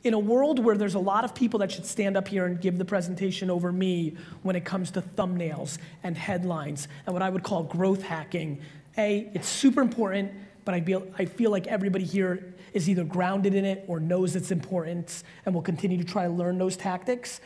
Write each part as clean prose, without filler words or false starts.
in a world where there's a lot of people that should stand up here and give the presentation over me when it comes to thumbnails and headlines and what I would call growth hacking, it's super important, but I feel like everybody here is either grounded in it or knows its importance and will continue to try to learn those tactics.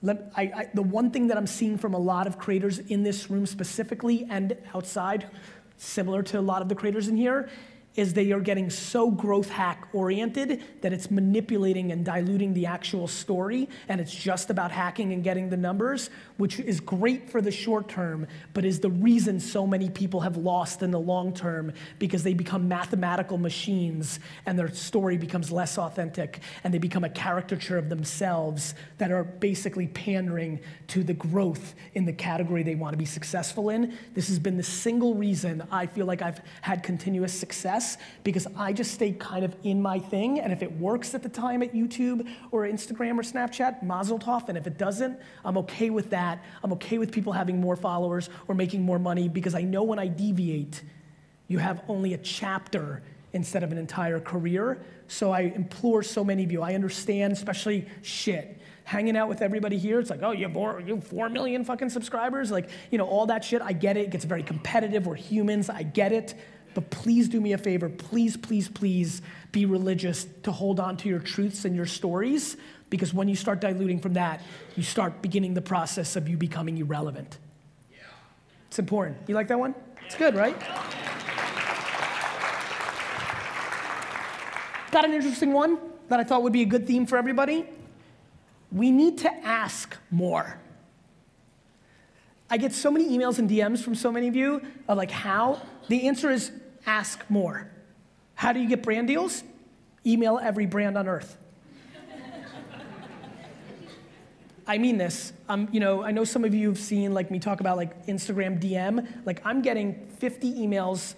The one thing that I'm seeing from a lot of creators in this room specifically and outside, similar to a lot of the creators in here, is they are getting so growth hack oriented that it's manipulating and diluting the actual story, and it's just about hacking and getting the numbers, which is great for the short term, but is the reason so many people have lost in the long term, because they become mathematical machines and their story becomes less authentic and they become a caricature of themselves that are basically pandering to the growth in the category they want to be successful in. This has been the single reason I feel like I've had continuous success, because I just stay kind of in my thing, and if it works at the time at YouTube or Instagram or Snapchat, mazel tov, and if it doesn't, I'm okay with that. I'm okay with people having more followers or making more money, because I know when I deviate, you have only a chapter instead of an entire career. So I implore so many of you, I understand, especially hanging out with everybody here, it's like, oh, you have 4 million fucking subscribers, like, you know, all that shit, I get it, it gets very competitive, we're humans, I get it. But please do me a favor, please, please, please be religious to hold on to your truths and your stories, because when you start diluting from that, you start beginning the process of you becoming irrelevant. Yeah. It's important. You like that one? It's good, right? Got an interesting one that I thought would be a good theme for everybody. We need to ask more. I get so many emails and DMs from so many of you of like, how? The answer is ask more. How do you get brand deals? Email every brand on earth. I mean this. You know, I know some of you have seen like me talk about like Instagram DM. Like I'm getting 50 emails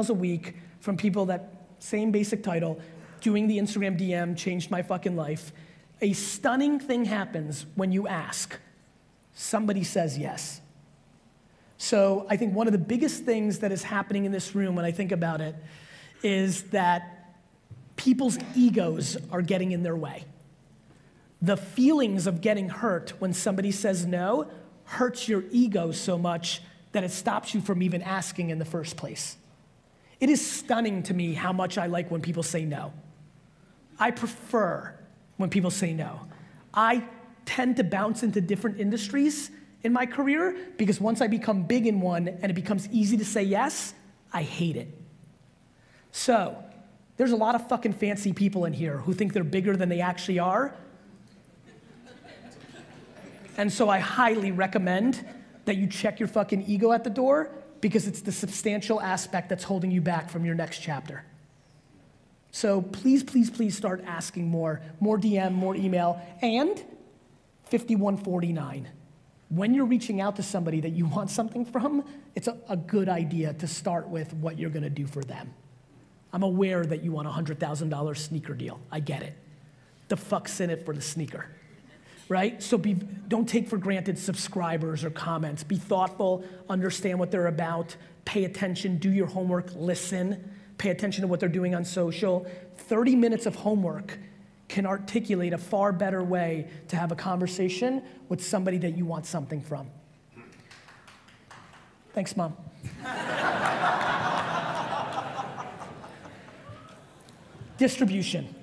a week from people that, same basic title, doing the Instagram DM changed my fucking life. A stunning thing happens when you ask. Somebody says yes. So I think one of the biggest things that is happening in this room when I think about it is that people's egos are getting in their way. The feelings of getting hurt when somebody says no hurts your ego so much that it stops you from even asking in the first place. It is stunning to me how much I like when people say no. I prefer when people say no. I tend to bounce into different industries in my career, because once I become big in one and it becomes easy to say yes, I hate it. So, there's a lot of fucking fancy people in here who think they're bigger than they actually are. And so I highly recommend that you check your fucking ego at the door, because it's the substantial aspect that's holding you back from your next chapter. So please, please, please start asking more DM, more email, and 5149. When you're reaching out to somebody that you want something from, it's a good idea to start with what you're gonna do for them. I'm aware that you want a $100,000 sneaker deal. I get it. The fuck's in it for the sneaker, right? So don't take for granted subscribers or comments. Be thoughtful, understand what they're about, pay attention, do your homework, listen, pay attention to what they're doing on social. 30 minutes of homework can articulate a far better way to have a conversation with somebody that you want something from. Thanks, Mom. Distribution.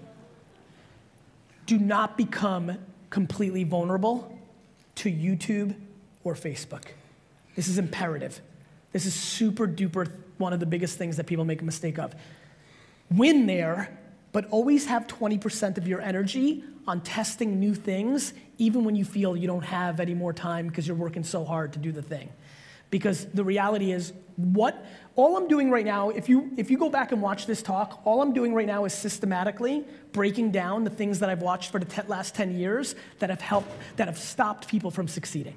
Do not become completely vulnerable to YouTube or Facebook. This is imperative. This is super duper one of the biggest things that people make a mistake of. Win there, but always have 20% of your energy on testing new things, even when you feel you don't have any more time because you're working so hard to do the thing. Because the reality is, all I'm doing right now, if you go back and watch this talk, all I'm doing right now is systematically breaking down the things that I've watched for the last 10 years that have stopped people from succeeding.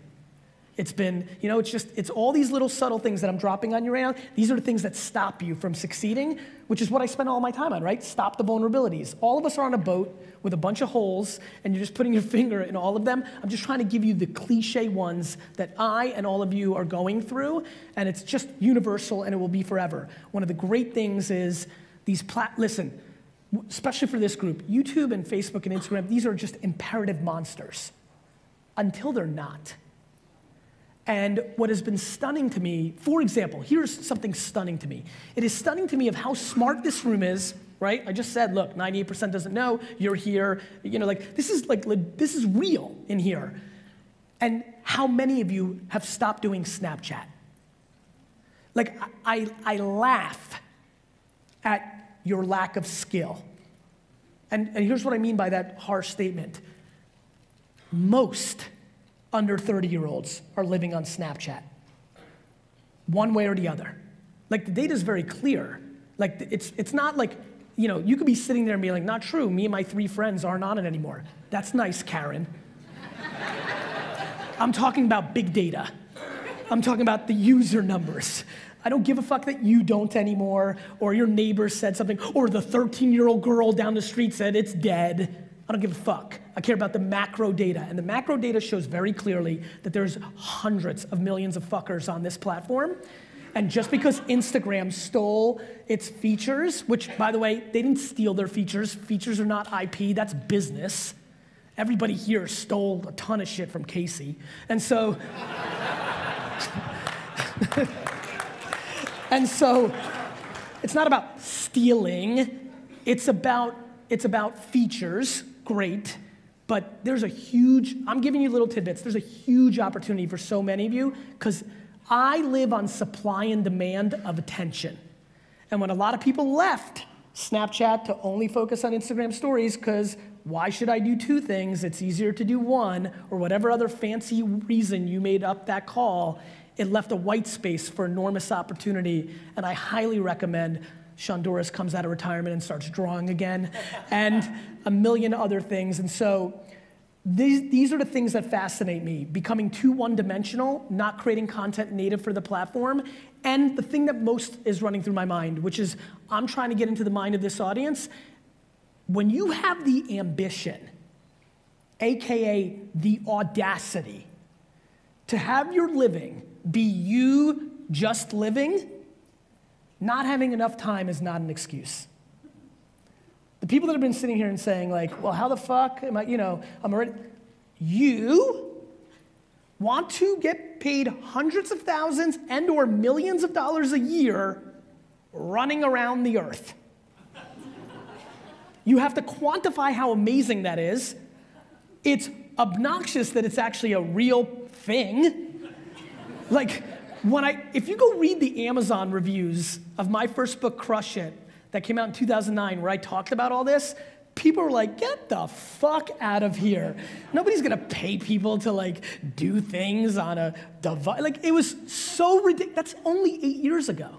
It's been, you know, it's all these little subtle things that I'm dropping on you right now. These are the things that stop you from succeeding, which is what I spend all my time on, right? Stop the vulnerabilities. All of us are on a boat with a bunch of holes, and you're just putting your finger in all of them. I'm just trying to give you the cliche ones that I and all of you are going through, and it's just universal, and it will be forever. One of the great things is listen, especially for this group, YouTube and Facebook and Instagram, these are just imperative monsters until they're not. And what has been stunning to me, for example, here's something stunning to me. It is stunning to me of how smart this room is, right? I just said, look, 98% doesn't know, you're here, you know, this is real in here. And how many of you have stopped doing Snapchat? Like, I laugh at your lack of skill. And here's what I mean by that harsh statement. Most under 30-year-olds are living on Snapchat, one way or the other. Like, the data's very clear. Like, it's not like, you know, you could be sitting there and be like, not true, me and my 3 friends aren't on it anymore. That's nice, Karen. I'm talking about big data. I'm talking about the user numbers. I don't give a fuck that you don't anymore, or your neighbor said something, or the 13-year-old girl down the street said it's dead. I don't give a fuck. I care about the macro data, and the macro data shows very clearly that there's hundreds of millions of fuckers on this platform, and just because Instagram stole its features, which, by the way, they didn't steal their features. Features are not IP, that's business. Everybody here stole a ton of shit from Casey, and so, and so, it's not about stealing, it's about features, great, but there's a huge, I'm giving you little tidbits, there's a huge opportunity for so many of you, because I live on supply and demand of attention. And when a lot of people left Snapchat to only focus on Instagram stories, because why should I do 2 things? It's easier to do 1, or whatever other fancy reason you made up that call, it left a white space for enormous opportunity, and I highly recommend Shonduras comes out of retirement and starts drawing again, and a million other things. And so these are the things that fascinate me. Becoming too one-dimensional, not creating content native for the platform, and the thing that most is running through my mind, which is I'm trying to get into the mind of this audience. When you have the ambition, AKA the audacity, to have your living be you just living, not having enough time is not an excuse. The people that have been sitting here and saying like, well, how the fuck am I, you know, I'm already, you want to get paid hundreds of thousands and or millions of dollars a year running around the earth. You have to quantify how amazing that is. It's obnoxious that it's actually a real thing. Like, if you go read the Amazon reviews of my first book, Crush It, that came out in 2009, where I talked about all this, people were like, get the fuck out of here. Nobody's gonna pay people to like do things on a device. Like, it was so ridiculous. That's only 8 years ago,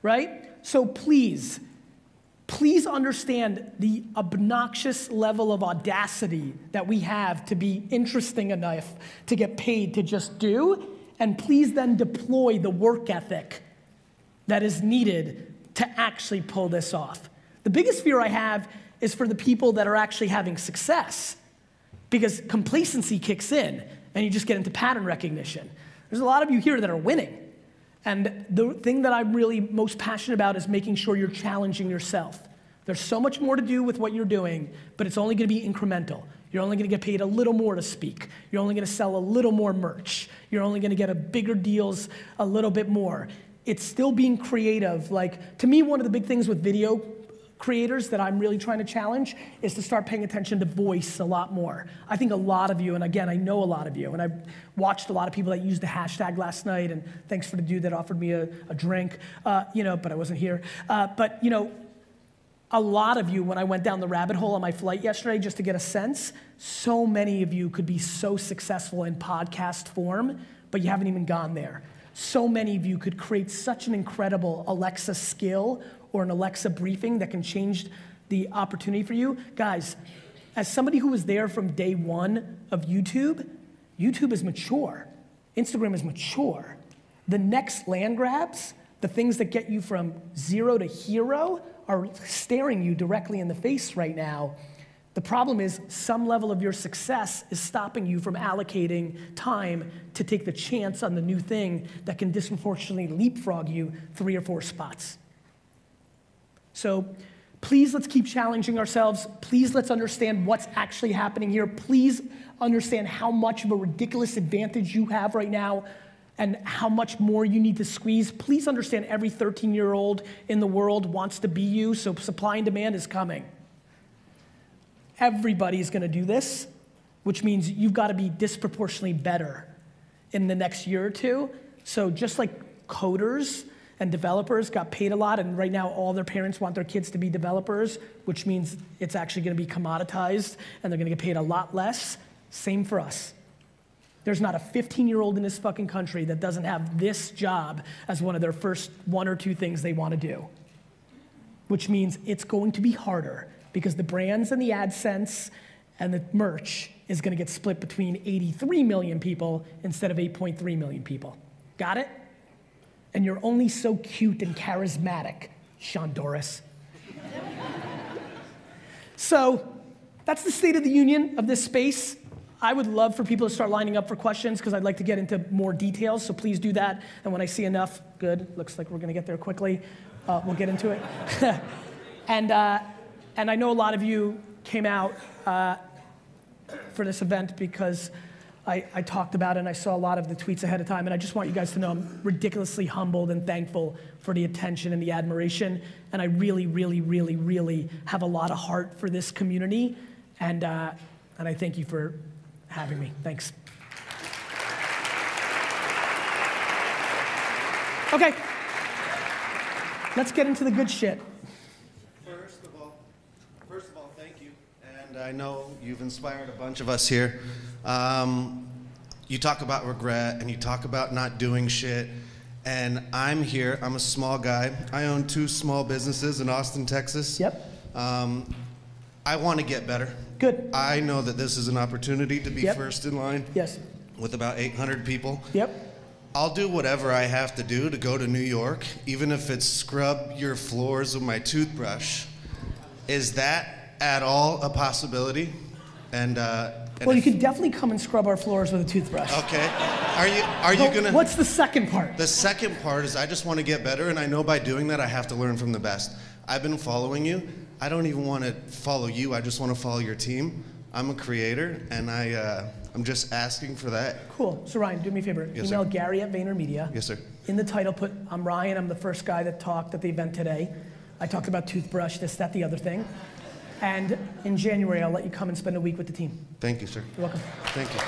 right? So please understand the obnoxious level of audacity that we have to be interesting enough to get paid to just do. And please then deploy the work ethic that is needed to actually pull this off. The biggest fear I have is for the people that are actually having success, because complacency kicks in and you just get into pattern recognition. There's a lot of you here that are winning. And the thing that I'm really most passionate about is making sure you're challenging yourself. There's so much more to do with what you're doing, but it's only gonna be incremental. You're only gonna get paid a little more to speak. You're only gonna sell a little more merch. You're only gonna get a bigger deals a little bit more. It's still being creative. Like, to me, one of the big things with video creators that I'm really trying to challenge is to start paying attention to voice a lot more. I think a lot of you, and again, I know a lot of you, and I've watched a lot of people that used the hashtag last night, and thanks for the dude that offered me a drink, you know, but I wasn't here. But, you know, a lot of you, when I went down the rabbit hole on my flight yesterday just to get a sense, so many of you could be so successful in podcast form, but you haven't even gone there. So many of you could create such an incredible Alexa skill or an Alexa briefing that can change the opportunity for you. Guys, as somebody who was there from day one of YouTube, YouTube is mature. Instagram is mature. The next land grabs, the things that get you from 0 to hero, are staring you directly in the face right now. The problem is some level of your success is stopping you from allocating time to take the chance on the new thing that can disproportionately leapfrog you 3 or 4 spots. So Please let's keep challenging ourselves. Please let's understand what's actually happening here. Please understand how much of a ridiculous advantage you have right now and how much more you need to squeeze. Please understand every 13-year-old in the world wants to be you, so supply and demand is coming. Everybody's gonna do this, which means you've gotta be disproportionately better in the next year or two. So just like coders and developers got paid a lot, and right now all their parents want their kids to be developers, which means it's actually gonna be commoditized and they're gonna get paid a lot less. Same for us. There's not a 15-year-old in this fucking country that doesn't have this job as one of their first 1 or 2 things they wanna do. Which means it's going to be harder because the brands and the AdSense and the merch is gonna get split between 83 million people instead of 8.3 million people. Got it? And you're only so cute and charismatic, Sean Doris. So, that's the state of the union of this space. I would love for people to start lining up for questions because I'd like to get into more details, so please do that. And when I see enough, good, looks like we're gonna get there quickly, we'll get into it. And I know a lot of you came out for this event because I talked about it and I saw a lot of the tweets ahead of time, and I just want you guys to know I'm ridiculously humbled and thankful for the attention and the admiration, and I really, really, really, really have a lot of heart for this community, and I thank you for having me. Thanks. Okay, let's get into the good shit. First of all, thank you. And I know you've inspired a bunch of us here. You talk about regret and you talk about not doing shit. And I'm here, I'm a small guy. I own 2 small businesses in Austin, Texas. Yep. I want to get better. Good. I know that this is an opportunity to be first in line. Yes. With about 800 people. Yep. I'll do whatever I have to do to go to New York, even if it's scrub your floors with my toothbrush. Is that at all a possibility? And well, you can definitely come and scrub our floors with a toothbrush. Okay. Are you gonna? What's the second part? The second part is I just want to get better, and I know by doing that I have to learn from the best. I've been following you. I don't even want to follow you. I just want to follow your team. I'm a creator, and I'm just asking for that. Cool. So Ryan, do me a favor. Yes, Email sir. Gary at VaynerMedia. Yes, sir. In the title, put, I'm Ryan. I'm the first guy that talked at the event today. I talked about toothbrush, this, that, the other thing. And in January, I'll let you come and spend a week with the team. Thank you, sir. You're welcome. Thank you.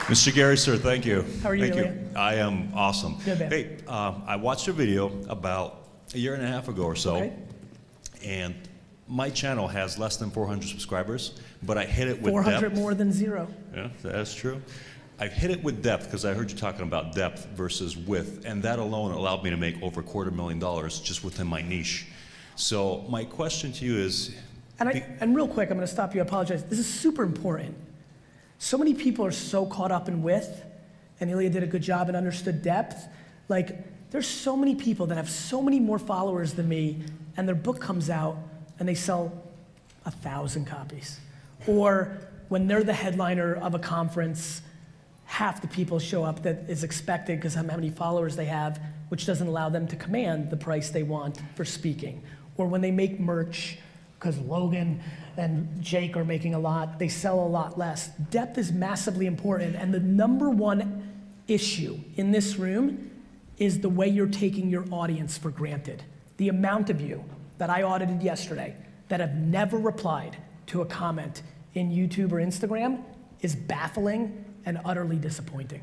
Mr. Gary, sir, thank you. How are you, Thank Ilya? you. I am awesome. Good, man. Hey, I watched your video about a year and a half ago or so, Okay. and my channel has less than 400 subscribers, but I hit it with 400 depth. more than 0. Yeah, that's true. I hit it with depth because I heard you talking about depth versus width, and that alone allowed me to make over $250,000 just within my niche. So my question to you is... And real quick, I'm going to stop you. I apologize. This is super important. So many people are so caught up in width, and Ilya did a good job and understood depth. Like, there's so many people that have so many more followers than me, and their book comes out, and they sell 1,000 copies. Or when they're the headliner of a conference, half the people show up that is expected because of how many followers they have, which doesn't allow them to command the price they want for speaking. Or when they make merch, because Logan and Jake are making a lot, they sell a lot less. Depth is massively important, and the #1 issue in this room is the way you're taking your audience for granted. The amount of you that I audited yesterday that have never replied to a comment in YouTube or Instagram is baffling and utterly disappointing.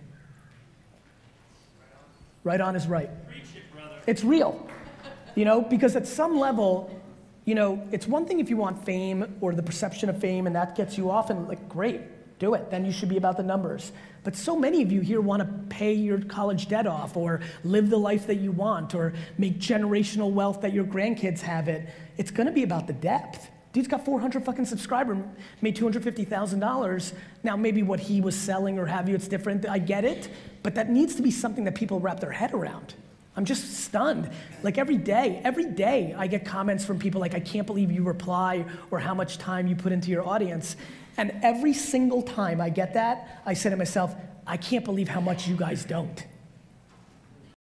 Right on is right. Preach it, brother. It's real, you know, because at some level, you know, it's one thing if you want fame or the perception of fame and that gets you off, and like, great, do it. Then you should be about the numbers. But so many of you here want to pay your college debt off or live the life that you want or make generational wealth that your grandkids have it. It's going to be about the depth. Dude's got 400 fucking subscribers, made $250,000. Now maybe what he was selling or have you, it's different. I get it, but that needs to be something that people wrap their head around. I'm just stunned. Like every day I get comments from people like, I can't believe you reply or how much time you put into your audience. And every single time I get that, I say to myself, I can't believe how much you guys don't.